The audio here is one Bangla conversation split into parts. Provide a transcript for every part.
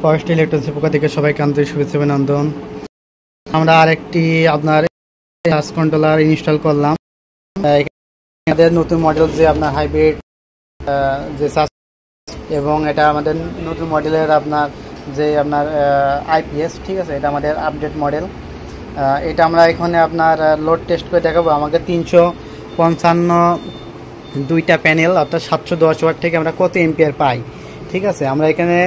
ফরেস্ট ইলেকট্রনিক্সের পক্ষ থেকে সবাইকে আন্তরিক শুভেচ্ছা অভিনন্দন। আমরা আরেকটি আপনার চার্জ কন্ট্রোলার ইনস্টল করলাম। আমাদের নতুন মডেল যে আপনার হাইব্রিড যে চার্জ, এবং এটা আমাদের নতুন মডেলের আপনার যে আপনার আইপিএস, ঠিক আছে, এটা আমাদের আপডেট মডেল। এটা আমরা এখানে আপনার লোড টেস্ট করে দেখাবো। আমাদের 355 দুইটা প্যানেল অর্থাৎ 710 ওয়াট থেকে আমরা কত এম্পিয়ার পাই, ঠিক আছে। আমরা এখানে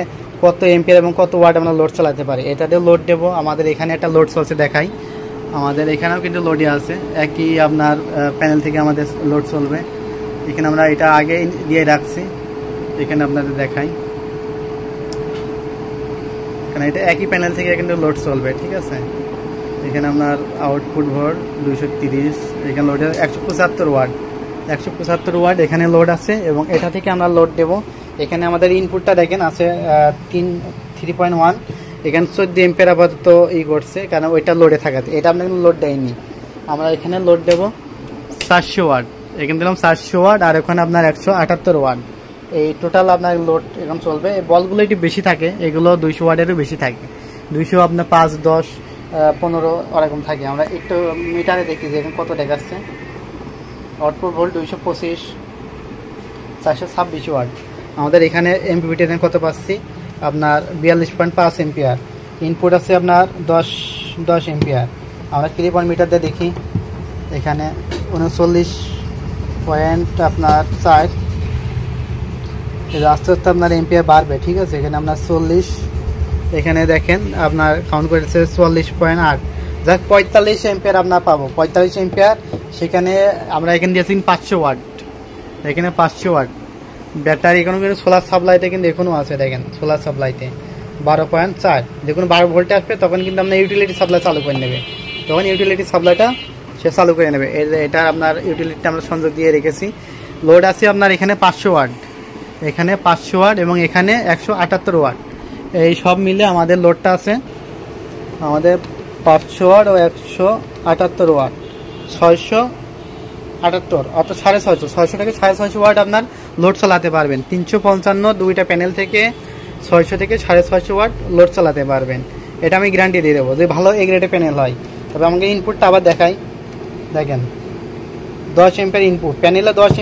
কত এম্পিয়ার এবং কত ওয়াট আমরা লোড চালাতে পারি এটাতে লোড দেবো। আমাদের এখানে একটা লোড চলছে দেখাই, আমাদের এখানেও কিন্তু লোডই আছে, একই আপনার প্যানেল থেকে আমাদের লোড চলবে। এখানে আমরা এটা আগে দিয়ে রাখছি, এখানে আপনাদের দেখাই, কারণ এটা একই প্যানেল থেকে কিন্তু লোড চলবে, ঠিক আছে। এখানে আপনার আউটপুট ভোল্ট 230, এখানে লোড 175 ওয়াট, 175 ওয়াট এখানে লোড আছে, এবং এটা থেকে আমরা লোড দেব। এখানে আমাদের ইনপুটটা দেখেন আছে 3.1, এখানে 14 এম্পিয়ার আপাতত করছে, কারণ ওইটা লোডে থাকাতে, এটা আমরা কিন্তু লোড দেয়নি। আমরা এখানে লোড দেব 400 ওয়াট, এখানে দিলাম 400 ওয়াট, আর ওখানে আপনার 178 ওয়াট। এই টোটাল আপনার লোড এখন চলবে। এই বলগুলো একটু বেশি থাকে, এগুলো 200 ওয়াটেরও বেশি থাকে, 200 আপনার 5, 10, 15 ওরকম থাকে। আমরা একটু মিটারে দেখি যে এখন কত দেখাচ্ছে। Output volt 225, 426 watt. আমাদের এখানে এমপিপিটি কত পাচ্ছি আপনার 42.5 এম্পিয়ার। ইনপুট আছে আপনার 10 এম্পিয়ার। আমরা কিলোওয়াট মিটার দিয়ে দেখি, এখানে 39 পয়েন্ট আপনার 4, আস্তে আস্তে আপনার এম্পিয়ার বাড়বে, ঠিক আছে। এখানে আপনার 40, এখানে দেখেন আপনার কাউন্ট করেছে 44.8, যাক 45 এম্পিয়ার আপনার পাবো, 45 এম্পিয়ার। সেখানে আমরা এখানে দিয়েছি 500 ওয়াট, এখানে 500 ওয়াট ব্যাটারি। এখানে কিন্তু সোলার সাপ্লাইতে কিন্তু এখনও আছে, দেখেন সোলার সাপ্লাইতে 12.4। যখন 12 ভোল্টে আসবে তখন কিন্তু আপনার ইউটিলিটি সাপ্লাই চালু করে নেবে, তখন ইউটিলিটি সাপ্লাইটা সে চালু করে নেবে। এটা আপনার ইউটিলিটিটা আমরা সংযোগ দিয়ে রেখেছি। লোড আছে আপনার এখানে 500 ওয়াট, এখানে 500 ওয়াট, এবং এখানে 178 ওয়াট। এই সব মিলে আমাদের লোডটা আছে আমাদের 500 ওয়াট ও 178 ওয়াট, 678, অর্থাৎ 650 থেকে 650 ওয়াট আপনার লোড চালাতে পারবেন। 355 দুইটা প্যানেল থেকে 600 থেকে 650 ওয়াট লোড চালাতে পারবেন। এটা আমি গ্যারান্টি দিয়ে দেবো যে ভালো এ গ্রেডের প্যানেল হয়। তবে আমাকে ইনপুটটা আবার দেখাই, দেখেন 10 এম্পিয়ার ইনপুট, প্যানেলে 10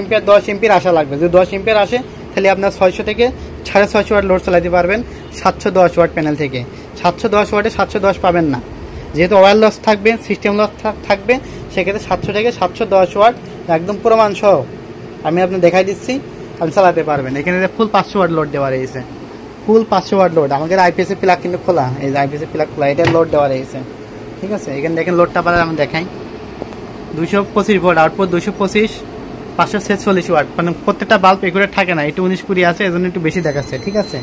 এম্পিয়ার আসা লাগবে। যদি 10 এম্পিয়ার আসে তাহলে আপনার 600 থেকে 650 ওয়াট লোড চালাতে পারবেন 710 ওয়াট প্যানেল থেকে। 710 ওয়াটে 710 পাবেন না, যেহেতু ওয়্যার লস থাকবে, সিস্টেম লস থাকবে, সেক্ষেত্রে 700 থেকে 710 ওয়াট একদম প্রমাণ সহ আমি আপনার দেখাই দিচ্ছি, আপনি চালাতে পারবেন। এখানে ফুল 500 ওয়াট লোড দেওয়া রয়েছে, ফুল 500 ওয়াট লোড। আমাদের আইপিএস প্লাগ কিন্তু খোলা, এই যে আইপিএস প্লাগ খোলা, এটা লোড দেওয়া রয়েছে, ঠিক আছে। এখানে দেখেন লোডটা পারে আমি দেখাই, 225 ভোল্ট আউটপুট, 225, 546 ওয়াট। মানে প্রত্যেকটা বাল্ব একুরেট থাকে না, একটু 19-20 আছে, এজন্য একটু বেশি দেখাচ্ছে, ঠিক আছে।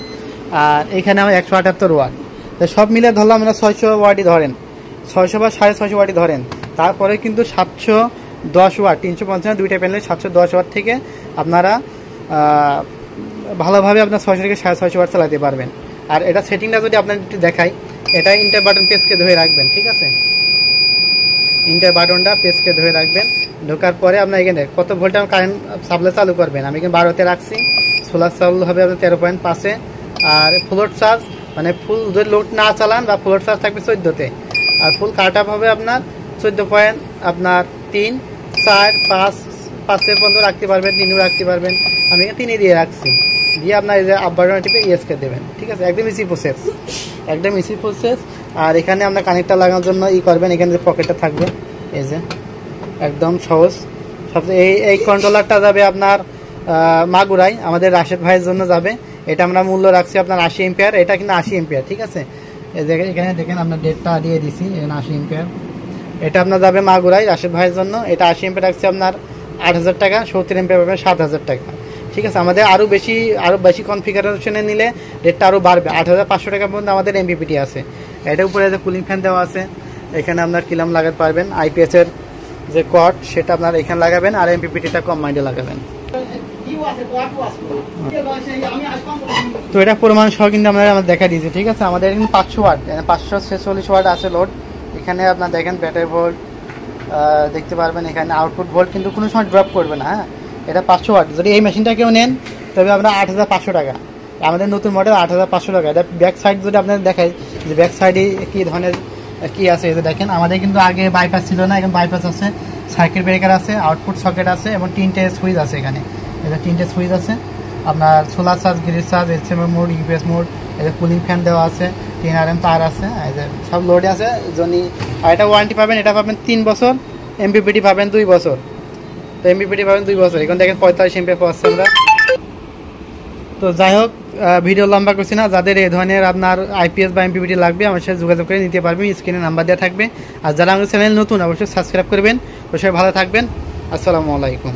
আর এখানে আমার 178 ওয়াট, সব মিলে ধরলাম আমরা 600 ওয়াটই ধরেন, 600 বা 650 ওয়াটই ধরেন। তারপরে কিন্তু 710 ওয়াট, 350 দুইটা প্যানেলে 710 ওয়াট থেকে আপনারা ভালোভাবে আপনার 600 থেকে 650 ওয়াট চালাতে পারবেন। আর এটা সেটিংটা যদি আপনার একটু দেখাই, এটা ইন্টার বাটন পেজকে ধরে রাখবেন, ঠিক আছে। ইন্টার বাটনটা পেজকে ধরে রাখবেন, ঢোকার পরে আপনার এখানে কত ভোল্ট কারেন্ট সাপ্লাই চালু করবেন। আমি এখানে 12তে রাখছি, সোলার চালু হবে আপনার 13.5-এ। আর ফ্লোট চার্জ মানে ফুল যদি লোড না চালান বা ফ্লোট চার্জ থাকবে 14তে, আর ফুল কাট আপ হবে আপনার 14.3, 4, 5 পর্যন্ত রাখতে পারবেন, 3ও রাখতে পারবেন। আমি এখানে 3 দিয়ে রাখছি, দিয়ে আপনার এই যে আপ বাটন টিপে ইয়েসকে দেবেন, ঠিক আছে। একদম ইজি প্রসেস, একদম ইজি প্রসেস। আর এখানে আপনার কানেক্টর লাগানোর জন্য করবেন, এখানে যে পকেটটা থাকবে, এই যে একদম সহজ। সবচেয়ে এই কন্ট্রোলারটা যাবে আপনার মাগুরাই, আমাদের রাশেদ ভাইয়ের জন্য যাবে। এটা আমরা মূল্য রাখছি আপনার 80 এম্পিয়ার, এটা কিন্তু 80 এম্পিয়ার, ঠিক আছে। এখানে দেখেন আপনার ডেটটা দিয়ে দিছি, এখানে 80 এম্পিয়ার। এটা আপনার যাবে মাগুরাই রাশেদ ভাইয়ের জন্য। এটা 80 এম্পিয়ার রাখছি আপনার 8000 টাকা, 70 এম্পিয়ার পাবেন 7000 টাকা, ঠিক আছে। আমাদের আরও বেশি কনফিগারেশনে নিলে রেটটা আরও বাড়বে, 8500 টাকা পর্যন্ত আমাদের এমপিপিটি আছে। এটার উপরে যে কুলিং ফ্যান দেওয়া আছে, এখানে আপনার কিলাম লাগাতে পারবেন। আইপিএসের যে কট সেটা আপনার এখানে লাগাবেন, আর এমপিপিটিটা কম মাইন্ডে লাগাবেন। তো এটা প্রমাণ সহ কিন্তু আমরা দেখা দিয়েছি, ঠিক আছে। আমাদের এখানে 500 ওয়াট, 546 ওয়াট আছে লোড। এখানে আপনার দেখেন ব্যাটারি ভোল্ট দেখতে পারবেন, এখানে আউটপুট ভোল্ট কিন্তু কোনো সময় ড্রপ করবে না, হ্যাঁ। এটা 500 ওয়াট। যদি এই মেশিনটা কেউ নেন তবে আপনার 8500 টাকা, আমাদের নতুন মডেল 8,500 টাকা। এটা ব্যাক সাইড যদি আপনাদের দেখাই যে ব্যাক সাইডে কী ধরনের কি আছে, এই যে দেখেন আমাদের কিন্তু আগে বাইপাস ছিল না, এখন বাইপাস আছে, সার্কিট ব্রেকার আছে, আউটপুট সকেট আছে এবং 3টে সুইচ আছে এখানে। এটা 3টে সুইচ আছে, আপনার solar charge, grid charge, HMI mode, UPS mode, এই যে কুলিং ফ্যান দেওয়া আছে, 10 RM তার আছে, এই যে সব লোডে আছে। যদি আর এটা ওয়ারেন্টি পাবেন, এটা পাবেন 3 বছর, এমপিপিটি পাবেন 2 বছর। তো এমপিপিটি পাবেন 2 বছর, এখন দেখেন 45 এমপিএ পাচ্ছি আমরা। তো যাই হোক, ভিডিও লম্বা করছি না, যাদের এই ধরনের আপনার আইপিএস বা এমপিপিটি লাগবে আমার সাথে যোগাযোগ করে নিতে পারবেন, স্ক্রিনে নাম্বার দেওয়া থাকবে। আর যারা আমাদের চ্যানেল নতুন অবশ্যই সাবস্ক্রাইব করবেন। অবশ্যই ভালো থাকবেন। আসসালামু আলাইকুম।